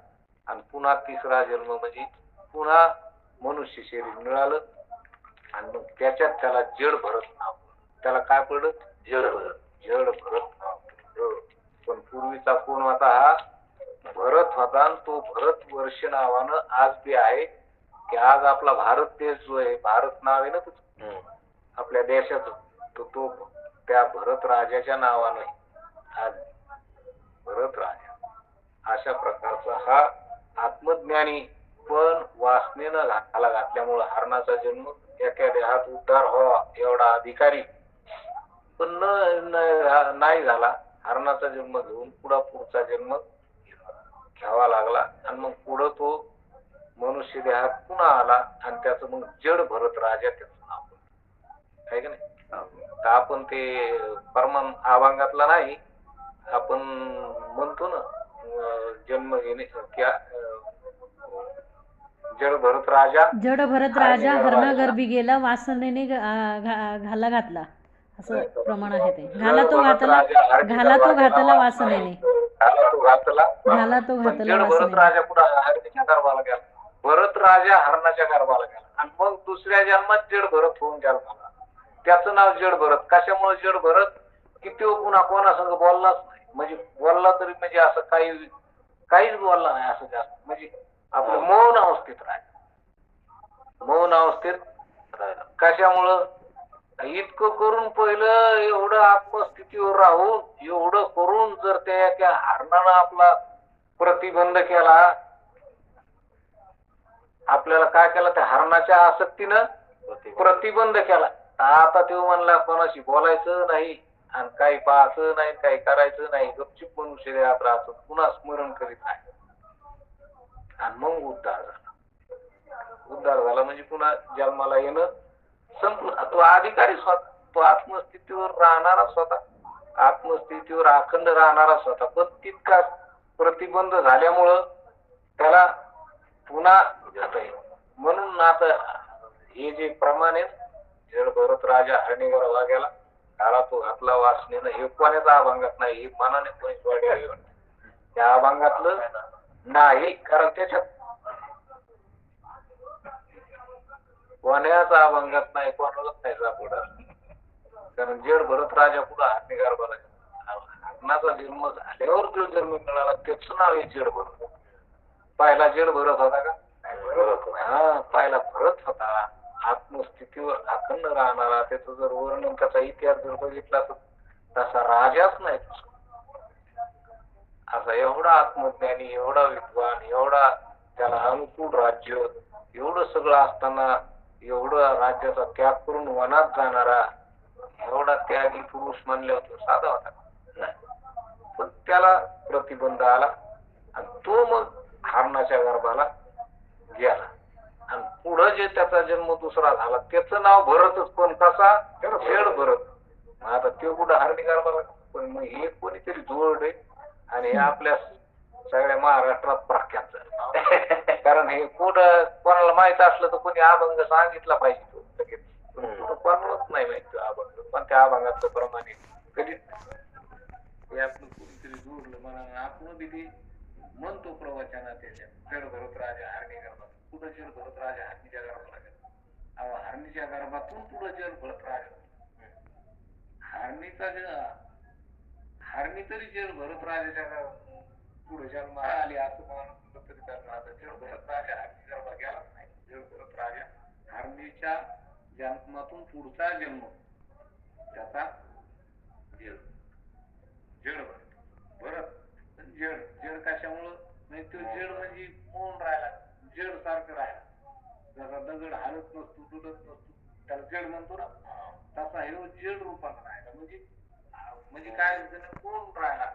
A: आणि पुन्हा तिसरा जन्म म्हणजे पुन्हा मनुष्य शरीर मिळालं. आणि मग त्याच्यात त्याला जड भरत नाव. त्याला काय पडलं? जड भरत नाव. पण पूर्वीचा कोण होता? हा भरत होता. आणि तो भरत वर्ष नावानं आज बी आहे, की आज आपला भारत देश जो आहे, भारत नाव आहे ना आपल्या देशाचं, तो त्या भरत राजाच्या नावानं आज भरत राजा. अशा प्रकारचा हा आत्मज्ञानी पण वासनेनं घाला घातल्यामुळे हरणाचा जन्म एका देहात उद्धार व्हावा एवढा अधिकारी पण नाही झाला. हरणाचा जन्म घेऊन पुढचा जन्म घ्यावा लागला आणि मग पुढं तो मनुष्य देहात पुन्हा आला आणि त्याचं मग जड भरत राजा त्याचं नाव आहे का नाही. तर आपण ते परमान अभंगातला नाही आपण म्हणतो ना जन्म घेणे
B: जड भरत राजा हरणगर्भी गेला वासनेने घाला घातला असं प्रमाण आहे ते. घाला तो घातला वासनेने. घाला तो घातला
A: भरत राजा पुढे हरणीच्या गर्भाला गेला. भरत राजा हरणाच्या गर्भाला गेला आणि मग दुसऱ्या जन्मात जड भरत होऊन जन्माला. त्याचं नाव जड भरत. कशामुळे जड भरत की तो पुन्हा कोणासंग बोललाच नाही. म्हणजे बोलला तरी म्हणजे असं काहीच बोलला नाही असं जास्त. म्हणजे आपलं मौन अवस्थेत राहिलं. मौन अवस्थेत राहिलं. कशामुळं इतकं करून पहिलं एवढं आत्मस्थितीवर राहून एवढं करून जर त्या हरणानं आपला प्रतिबंध केला. आपल्याला काय केलं त्या हरणाच्या आसक्तीनं प्रतिबंध केला. आता तो म्हणला कोणाशी बोलायचं नाही आणि काही पाहायचं नाही काही करायचं नाही. गपचूप मनुष्य देहात राहायचं पुन्हा स्मरण करीत आहे आणि मग उद्धार झाला. उद्धार झाला म्हणजे पुन्हा जन्माला येणं संपलं. तो अधिकारीच होता. तो आत्मस्थितीवर राहणाराच होता. आत्मस्थितीवर अखंड राहणाराच होता. पण तितकाच प्रतिबंध झाल्यामुळं त्याला पुन्हा म्हणून आता हे जे प्रमाण आहे जड भरत राजा हरणीगर्भाला गेला घाला तो घातला वासनेनं हे कोणाचा अभंगात नाही. हे मनाने कोणीच वाढली त्या अभंगातलं नाही. कारण त्याच्यात कोणाचा अभंगात नाही कोणालाच नाही सापडा. कारण जड भरत राजा पुढे हरणी गर्भाला हरणाचा जन्म झाल्यावर जो जन्म मिळाला त्याचं नाव आहे जड भरत. पहिला जड भरत होता का? हा पहिला भरत होता. आत्मस्थितीवर अखंड राहणारा. त्याचं जर वर्णन त्याचा इतिहास जर बघितला तर तसा राजाच नाही. असा एवढा आत्मज्ञानी एवढा विद्वान एवढा त्याला अनुकूल राज्य एवढं सगळं असताना एवढा राज्याचा त्याग करून वनात जाणारा एवढा त्यागी पुरुष मानले होते साधा होता. पण त्याला प्रतिबंध आला आणि तो मग हरणाच्या गर्भाला गेला आणि पुढे जे त्याचा जन्म दुसरा झाला त्याचं नाव भरतच. पण कसा जड भरत. आता तो कुठं हरणी गर्भाला पण मग हे कोणीतरी जोडले आणि हे आपल्या सगळ्या महाराष्ट्रात प्रख्यात झालं. कारण हे कुठं कोणाला माहित असलं तर कोणी अभंग सांगितला पाहिजे. तो लगेच कोणालाच नाही माहित अभंग. पण त्या अभंगाचं प्रमाणे कधीच हे आपलं कोणीतरी जोडलं म्हणा आपण बी ते म्हणतो प्रवचनात त्याच्यात जड भरत राजा हरणी गर्भात. पुढे जड भरत राजा हरणीच्या गर्भाला गेला. हरणीच्या गर्भातून पुढे जड भरत राजा हरणी तरी जड भरत राजाच्या पुढे जन्म आली असं म्हणून तरी त्यांना जड भरत राजा हरणी गर्भात गेला नाही. जड भरत राजा हरणीच्या जन्मातून पुढचा जन्म त्याचा जड भरत जड कशामुळं नाही. तो जड म्हणजे मौन राहिला जड सारखं राहिला. जसा दगड हालत नसतो डुलत नसतो त्याला जड म्हणतो ना. तसा हे जड रूपात राहिला. म्हणजे काय कोण राहिला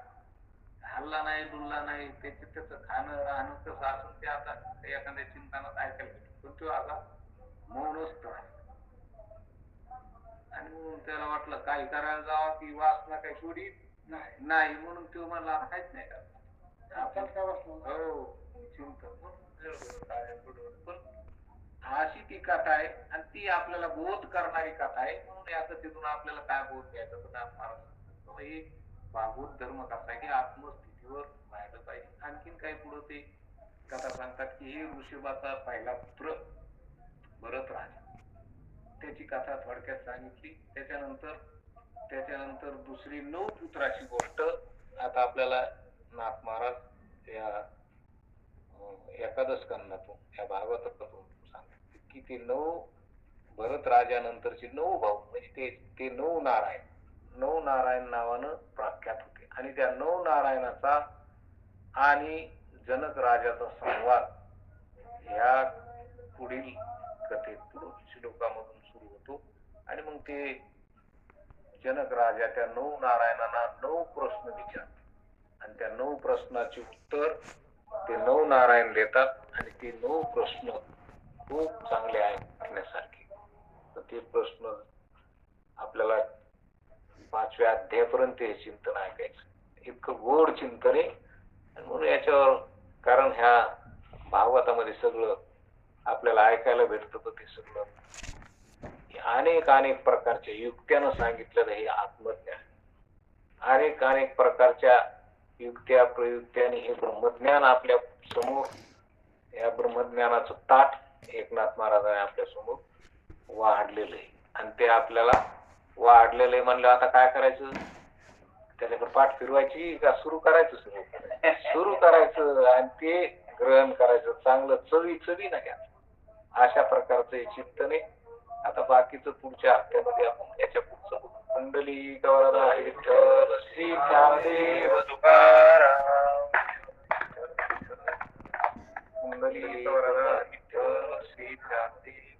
A: हल्ला नाही डुलला नाही. त्याचं खाणं राहणं कसं असून ते आता एखाद्या चिंतनात ऐकायला भेटतो. पण तो आता मौनच राहिला आणि म्हणून त्याला वाटलं काही करायला जावं की वासना काही सोडी नाही म्हणून तो मला काहीच नाही का हो चिंतन. पण अशी ती कथा आहे आणि ती आपल्याला बोध करणारी कथा आहे. म्हणून या कथेतून आपल्याला काय बोध घ्यायचा तर एक भागवत धर्म कसा आहे की आत्मस्थितीवर राहिलं पाहिजे. आणखीन काही पुढे ते कथा सांगतात की हे ऋषभाचा पहिला पुत्र भरत राजा त्याची कथा थोडक्यात सांगितली. त्याच्यानंतर दुसरी 9 पुत्राची गोष्ट आता आपल्याला नाथ महाराज या एकादश स्कंदातून या भागवतातून सांगतात की ते 9 भरत राजानंतरचे 9 भाऊ म्हणजे ते 9 नारायण नावानं प्रख्यात होते. आणि त्या 9 नारायणाचा आणि जनक राजाचा संवाद ह्या पुढील कथेत पुढील श्लोकामधून सुरू होतो. आणि मग ते जनक राजा त्या 9 नारायणांना 9 प्रश्न विचारतात आणि त्या 9 प्रश्नाची उत्तर ते 9 नारायण देतात आणि ते 9 प्रश्न खूप चांगले ऐकण्यासारखे. तर ते प्रश्न आपल्याला 5व्या अध्यायापर्यंत हे चिंतन ऐकायचं. इतकं गोड चिंतन आहे. म्हणून याच्यावर कारण ह्या भागवतामध्ये सगळं आपल्याला ऐकायला भेटतं. तर ते सगळं अनेक प्रकारच्या युक्त्यानं सांगितलेलं हे आत्मज्ञान. अनेक प्रकारच्या युक्त्या प्रयुक्त्याने हे ब्रह्मज्ञान आपल्या समोर, या ब्रह्मज्ञानाचं ताट एकनाथ महाराजांनी आपल्या समोर वाढलेलं आहे. आणि ते आपल्याला वाढलेलं आहे म्हणलं आता काय करायचं, त्याच्याकडे पाठ फिरवायची का सुरू करायचं? सुरू करायचं आणि ते ग्रहण करायचं चांगलं चवी ना घ्या. अशा प्रकारचं हे चिंतन आहे. आता बाकीचं पुढच्या हप्त्यामध्ये आपण याच्या पुढचं कुंडली गवळणा विठ्ठल श्री ज्ञानदेव तुकाराम. कुंडली गवळणा विठ्ठल श्री ज्ञानदेव